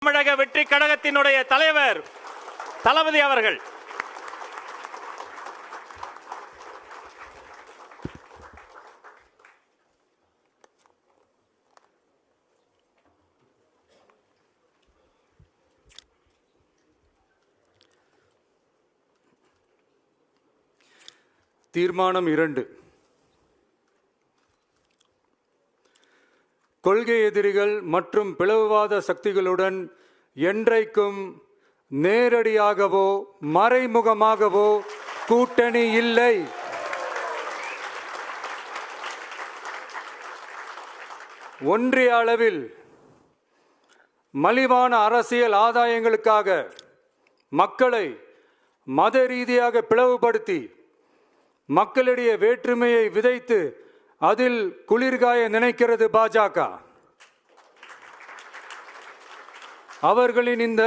தமிழக வெற்றி கழகத்தினுடைய தலைவர் தளபதி அவர்கள். தீர்மானம் 2. கொள்கை எதிரிகள் மற்றும் பிளவுவாத சக்திகளுடன் என்றைக்கும் நேரடியாகவோ மறைமுகமாகவோ கூட்டணி இல்லை. ஒன்றிய அளவில் மலிவான அரசியல் ஆதாயங்களுக்காக மக்களை மத ரீதியாக பிளவுபடுத்தி மக்களிடையே வேற்றுமையை விதைத்து அதில் குளிர்காய நினைக்கிறது பாஜக. அவர்களின் இந்த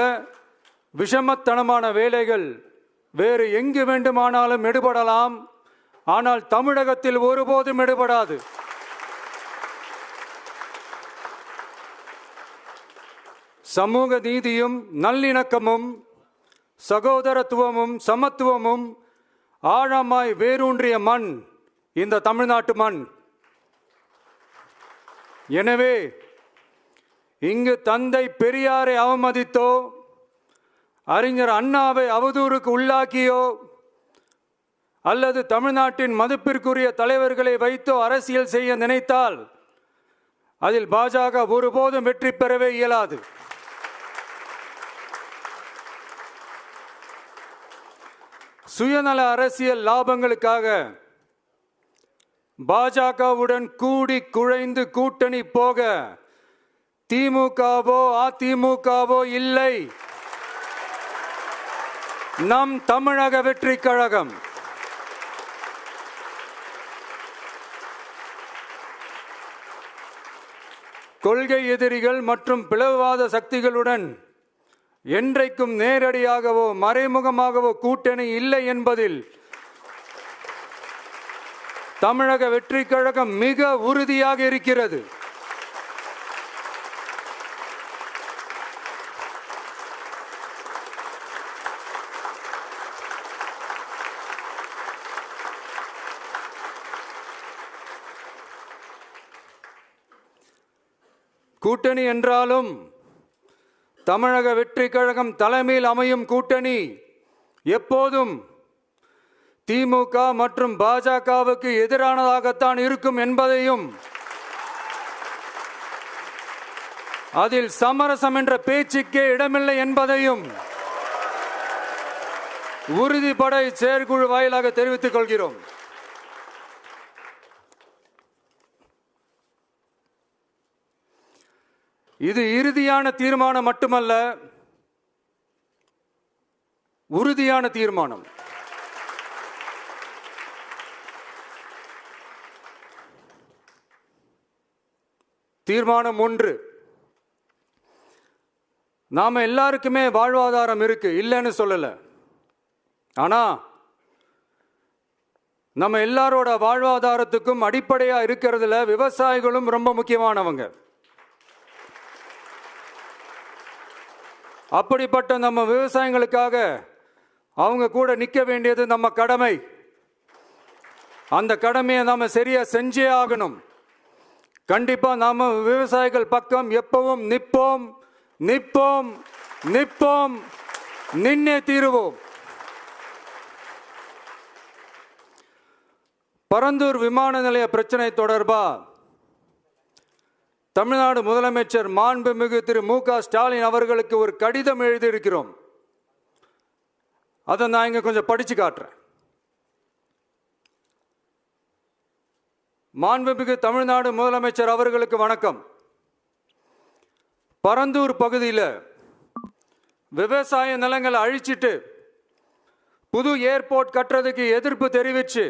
விஷமத்தனமான வேலைகள் வேறு எங்கு வேண்டுமானாலும் எடுபடலாம், ஆனால் தமிழகத்தில் ஒருபோதும் எடுபடாது. சமூக நீதியும் நல்லிணக்கமும் சகோதரத்துவமும் சமத்துவமும் ஆழமாய் வேரூன்றிய மண் இந்த தமிழ்நாட்டு மண். எனவே இங்கு தந்தை பெரியாரை அவமதித்தோ அறிஞர் அண்ணாவை அவதூறுக்கு உள்ளாக்கியோ அல்லது தமிழ்நாட்டின் மதிப்பிற்குரிய தலைவர்களை வைத்தோ அரசியல் செய்ய நினைத்தால் அதில் பாஜக ஒருபோதும் வெற்றி பெறவே இயலாது. சுயநல அரசியல் லாபங்களுக்காக பாஜகவுடன் கூடி குழைந்து கூட்டணி போக திமுகவோ அதிமுகவோ இல்லை. நம் தமிழக வெற்றி கழகம் கொள்கை எதிரிகள் மற்றும் பிளவுவாத சக்திகளுடன் என்றைக்கும் நேரடியாகவோ மறைமுகமாகவோ கூட்டணி இல்லை என்பதில் தமிழக வெற்றி கழகம் மிக உறுதியாக இருக்கிறது. கூட்டணி என்றாலும் தமிழக வெற்றி கழகம் தலைமையில் அமையும் கூட்டணி எப்போதும் திமுக மற்றும் பாஜகவுக்கு எதிரானதாகத்தான் இருக்கும் என்பதையும் அதில் சமரசம் என்ற பேச்சுக்கே இடமில்லை என்பதையும் உறுதிப்பட செயற்குழு வாயிலாக தெரிவித்துக் கொள்கிறோம். இது இறுதியான தீர்மானம் மட்டுமல்ல, உறுதியான தீர்மானம். தீர்மானம் 1. நாம எல்லாருக்குமே வாழ்வாதாரம் இருக்கு, இல்லைன்னு சொல்லல. ஆனா நம்ம எல்லாரோட வாழ்வாதாரத்துக்கும் அடிப்படையா இருக்கிறதுல விவசாயிகளும் ரொம்ப முக்கியமானவங்க. அப்படிப்பட்ட நம்ம விவசாயிகளுக்காக அவங்க கூட நிற்க வேண்டியது நம்ம கடமை. அந்த கடமையை நாம சரியா செஞ்சே ஆகணும். கண்டிப்பா நாம விவசாயிகள் பக்கம் எப்பவும் நிற்போம் நிற்போம் நிற்போம், நின்னே தீருவோம். பரந்தூர் விமான நிலைய பிரச்சனை தொடர்பா தமிழ்நாடு முதலமைச்சர் மாண்புமிகு திரு மு.க. ஸ்டாலின் அவர்களுக்கு ஒரு கடிதம் எழுதியிருக்கிறோம். அதை நான் இங்க கொஞ்சம் படிச்சு காட்டுறேன். மாண்புமிகு தமிழ்நாடு முதலமைச்சர் அவர்களுக்கு வணக்கம். பரந்தூர் பகுதியில் விவசாய நிலங்களை அழிச்சிட்டு புது ஏர்போர்ட் கட்டுறதுக்கு எதிர்ப்பு தெரிவிச்சு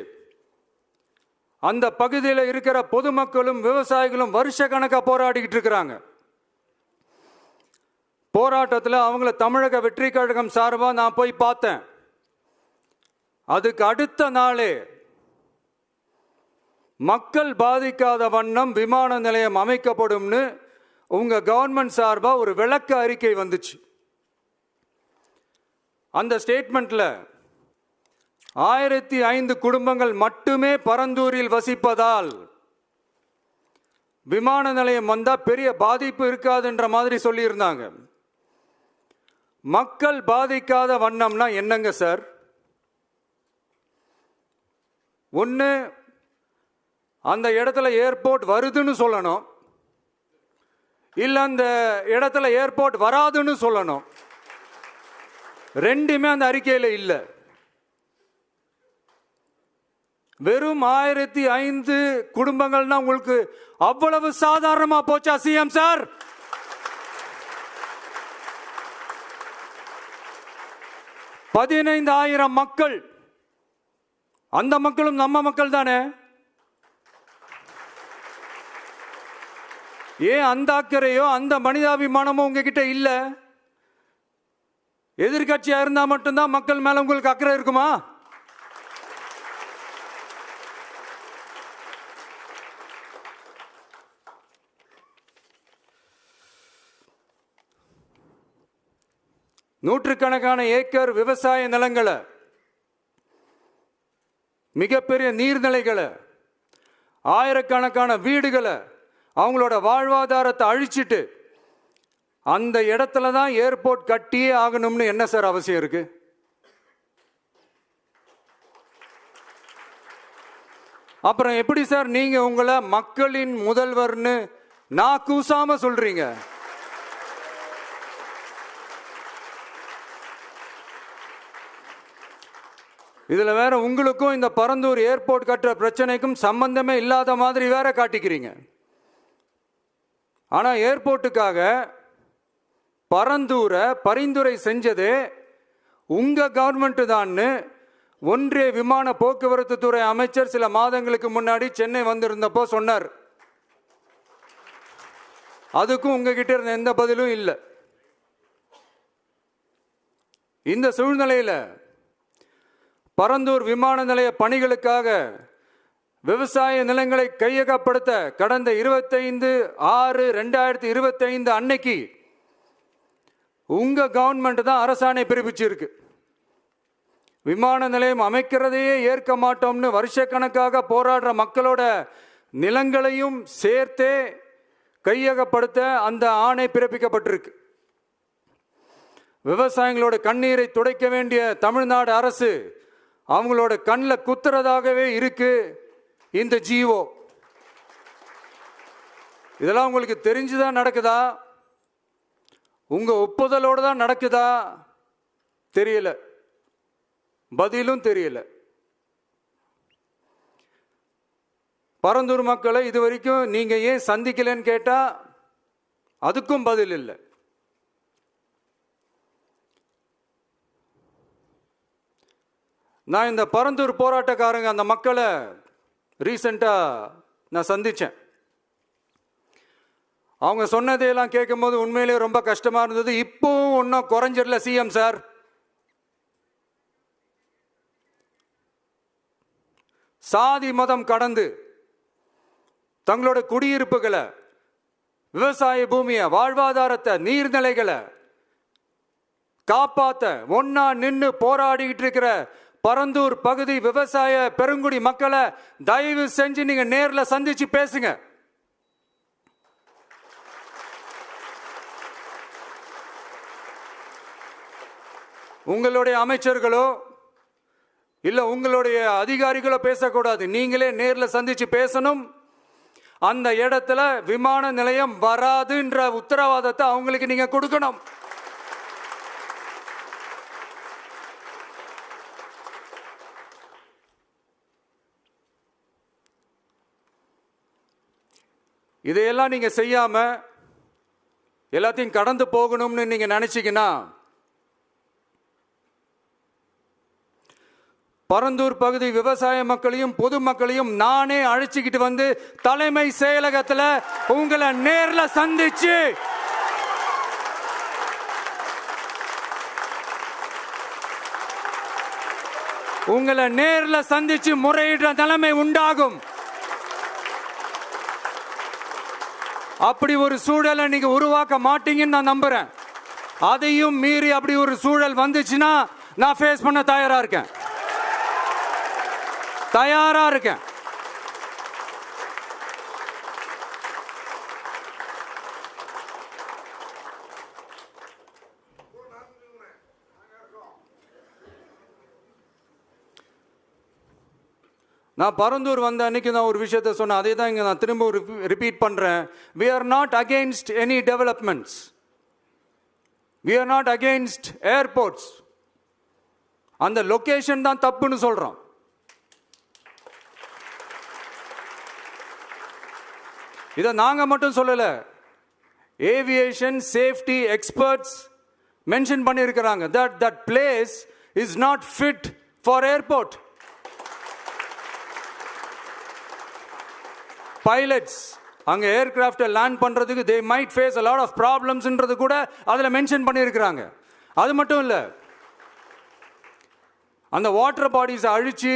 அந்த பகுதியில் இருக்கிற பொதுமக்களும் விவசாயிகளும் வருஷ கணக்காக போராடிக்கிட்டு இருக்கிறாங்க. போராட்டத்தில் அவங்கள தமிழக வெற்றி கழகம் சார்பாக நான் போய் பார்த்தேன். அதுக்கு அடுத்த நாளே மக்கள் பாதிக்காத வண்ணம் விமான நிலையம் அமைக்கப்படும்னு உங்க கவர்மெண்ட் சார்பா ஒரு விளக்க அறிக்கை வந்துச்சு. அந்த ஸ்டேட்மெண்ட்ல 1005 குடும்பங்கள் மட்டுமே பரந்தூரில் வசிப்பதால் விமான நிலையம் வந்தா பெரிய பாதிப்பு இருக்காதுன்ற மாதிரி சொல்லியிருந்தாங்க. மக்கள் பாதிக்காத வண்ணம்னா என்னங்க சார்? ஒன்று, அந்த இடத்துல ஏர்போர்ட் வருதுன்னு சொல்லணும், இல்லை அந்த இடத்துல ஏர்போர்ட் வராதுன்னு சொல்லணும். ரெண்டுமே அந்த அறிக்கையில் இல்லை. வெறும் 1005 குடும்பங்கள்னா உங்களுக்கு அவ்வளவு சாதாரணமா போச்சா சிஎம் சார்? $15,000 மக்கள், அந்த மக்களும் நம்ம மக்கள் தானே. ஏன் அந்த அக்கறையோ அந்த மனிதாபிமானமோ உங்ககிட்ட இல்ல? எதிர்கட்சியா இருந்தா மட்டும்தான் மக்கள் மேல உங்களுக்கு அக்கறை இருக்குமா? நூற்றுக்கணக்கான ஏக்கர் விவசாய நிலங்களை, மிகப்பெரிய நீர்நிலைகளை, ஆயிரக்கணக்கான வீடுகளை, அவங்களோட வாழ்வாதாரத்தை அழிச்சிட்டு அந்த இடத்துல தான் ஏர்போர்ட் கட்டியே ஆகணும்னு என்ன சார் அவசியம் இருக்கு? அப்புறம் எப்படி சார் நீங்க உங்களை மக்களின் முதல்வர்னு நான் கூசாம சொல்றீங்க? இதுல வேற உங்களுக்கும் இந்த பரந்தூர் ஏர்போர்ட் கட்டுற பிரச்சனைக்கும் சம்பந்தமே இல்லாத மாதிரி வேற காட்டிக்கிறீங்க. ஆனா ஏர்போர்ட்டுக்காக பரந்தூரை பரிந்துரை செஞ்சதே உங்க கவர்மெண்ட் தான்னு ஒன்றிய விமான போக்குவரத்து துறை அமைச்சர் சில மாதங்களுக்கு முன்னாடி சென்னை வந்திருந்தப்போ சொன்னார். அதுக்கும் உங்ககிட்ட இருந்த எந்த பதிலும் இல்லை. இந்த சூழ்நிலையில பரந்தூர் விமான நிலைய பணிகளுக்காக விவசாய நிலங்களை கையகப்படுத்த கடந்த 25/6/2025 அன்னைக்கு உங்க கவர்மெண்ட் தான் அரசாணை பிறப்பிச்சிருக்கு. விமான நிலையம் அமைக்கிறதையே ஏற்க மாட்டோம்னு வருஷக்கணக்காக போராடுற மக்களோட நிலங்களையும் சேர்த்தே கையகப்படுத்த அந்த ஆணை பிறப்பிக்கப்பட்டிருக்கு. விவசாயிகளோட கண்ணீரை துடைக்க வேண்டிய தமிழ்நாடு அரசு அவங்களோட கண்ணில் குத்துறதாகவே இருக்கு இந்த ஜீவோ. இதெல்லாம் உங்களுக்கு தெரிஞ்சுதான் நடக்குதா? உங்க ஒப்புதலோடு தான் நடக்குதா? தெரியல, பதிலும் தெரியல. பரந்தூர் மக்களை இது வரைக்கும் நீங்க ஏன் சந்திக்கலன்னு கேட்டா அதுக்கும் பதில் இல்லை. நான் இந்த பரந்தூர் போராட்டக்காரங்க அந்த மக்களை ரீசெண்டாக நான் சந்தித்தேன். அவங்க சொன்னதையெல்லாம் கேட்கும்போது உண்மையிலேயே ரொம்ப கஷ்டமாக இருந்தது. இப்போவும் ஒன்றும் குறைஞ்சிடல சிஎம் சார். சாதி மதம் கடந்து தங்களோட குடியிருப்புகளை, விவசாய பூமியை, வாழ்வாதாரத்தை, நீர்நிலைகளை காப்பாற்ற ஒன்னா நின்று போராடிக்கிட்டு இருக்கிற பரந்தூர் பகுதி விவசாய பெருங்குடி மக்களை தயவு செஞ்சு நீங்க நேர்ல சந்திச்சு பேசுங்க. உங்களுடைய அமைச்சர்களோ இல்ல உங்களுடைய அதிகாரிகளோ பேசக்கூடாது. நீங்களே நேர்ல சந்திச்சு பேசணும். அந்த இடத்துல விமான நிலையம் வராதுன்ற உத்தரவாதத்தை அவங்களுக்கு நீங்க கொடுக்கணும். இதையெல்லாம் நீங்க செய்யாம எல்லாத்தையும் கடந்து போகணும்னு நீங்க நினைச்சீங்கன்னா பரந்தூர் பகுதி விவசாய மக்களையும் பொதுமக்களையும் நானே அழைச்சிக்கிட்டு வந்து தலைமை செயலகத்தில் உங்களை நேர்ல சந்திச்சு முறையிடுற நிலைமை உண்டாகும். அப்படி ஒரு சூழலை நீங்க உருவாக்க மாட்டீங்கன்னு நான் நம்புறேன். அதையும் மீறி அப்படி ஒரு சூழல் வந்துச்சுன்னா நான் ஃபேஸ் பண்ண தயாரா இருக்கேன். நான் பரந்தூர் வந்த அன்னைக்கு நான் ஒரு விஷயத்தை சொன்னேன். அதே தான் இங்கே நான் திரும்ப ரிப்பீட் பண்ணுறேன். We are not against any developments. We are not against airports. அந்த லொகேஷன் தான் தப்புன்னு சொல்கிறோம். இதை நாங்கள் மட்டும் சொல்லலை, ஏவியேஷன் சேஃப்டி எக்ஸ்பர்ட்ஸ் மென்ஷன் பண்ணியிருக்கிறாங்க. that place is not fit for airport. Pilots அங்க ஏர்கிராஃப்டை லேண்ட் பண்றதுக்கு they might face a lot of problemsன்றது கூட அதில் மென்ஷன் பண்ணியிருக்கிறாங்க. அது மட்டும் இல்லை, அந்த வாட்டர் பாடிஸை அழிச்சு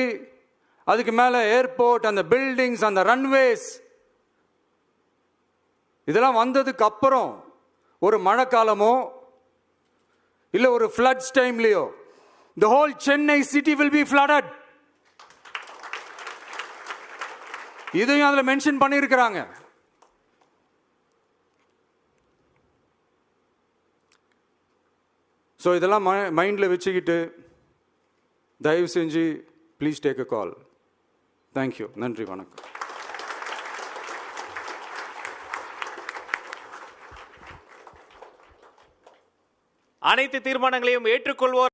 அதுக்கு மேலே ஏர்போர்ட், அந்த பில்டிங்ஸ், அந்த ரன்வேஸ் இதெல்லாம் வந்ததுக்கு அப்புறம் ஒரு மழைக்காலமோ இல்லை ஒரு floods டைம்லையோ the whole Chennai city will be flooded. இதையும் அதில் மென்ஷன் பண்ணியிருக்கிறாங்க. ஸோ இதெல்லாம் மைண்டில் வச்சுக்கிட்டு தயவு செஞ்சு please take a call. Thank you. நன்றி, வணக்கம். அனைத்து தீர்மானங்களையும் ஏற்றுக்கொள்வோர்